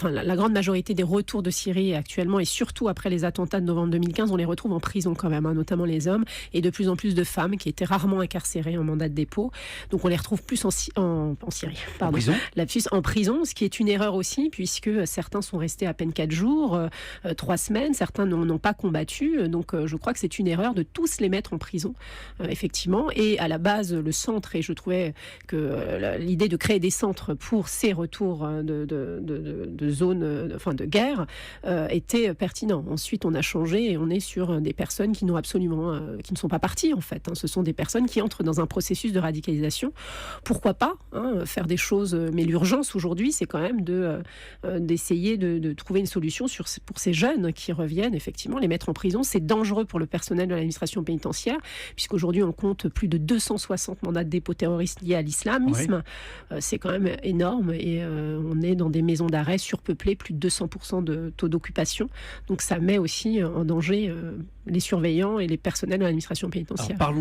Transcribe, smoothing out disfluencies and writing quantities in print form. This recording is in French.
la grande majorité des retours de Syrie actuellement, et surtout après les attentats de novembre 2015, on les retrouve en prison quand même, notamment les hommes, et de plus en plus de femmes qui étaient rarement incarcérées en mandat de dépôt. Donc on les retrouve plus en Syrie, En prison ? en prison, ce qui est une erreur aussi, puisque certains sont restés à peine 4 jours, 3 semaines, certains n'ont pas combattu. Donc je crois que c'est une erreur de tous les mettre en prison, effectivement. Et à la base, le centre, et je trouvais que l'idée de créer des centres pour ces retours de zones de guerre était pertinent. Ensuite, on a changé et on est sur des personnes qui qui ne sont pas parties en fait. Ce sont des personnes qui entrent dans un processus de radicalisation. Pourquoi pas faire des choses, mais l'urgence aujourd'hui, c'est quand même d'essayer de trouver une solution pour ces jeunes qui reviennent, effectivement, les mettre en prison. C'est dangereux pour le personnel de l'administration pénitentiaire, puisqu'aujourd'hui on compte plus de 260 mandats de dépôt terroristes liés à l'islamisme. C'est quand même énorme, et on est dans des maisons d'arrêt surpeuplées, plus de 200% de taux d'occupation. Donc ça met aussi en danger les surveillants et les personnels de l'administration pénitentiaire. Alors, parlons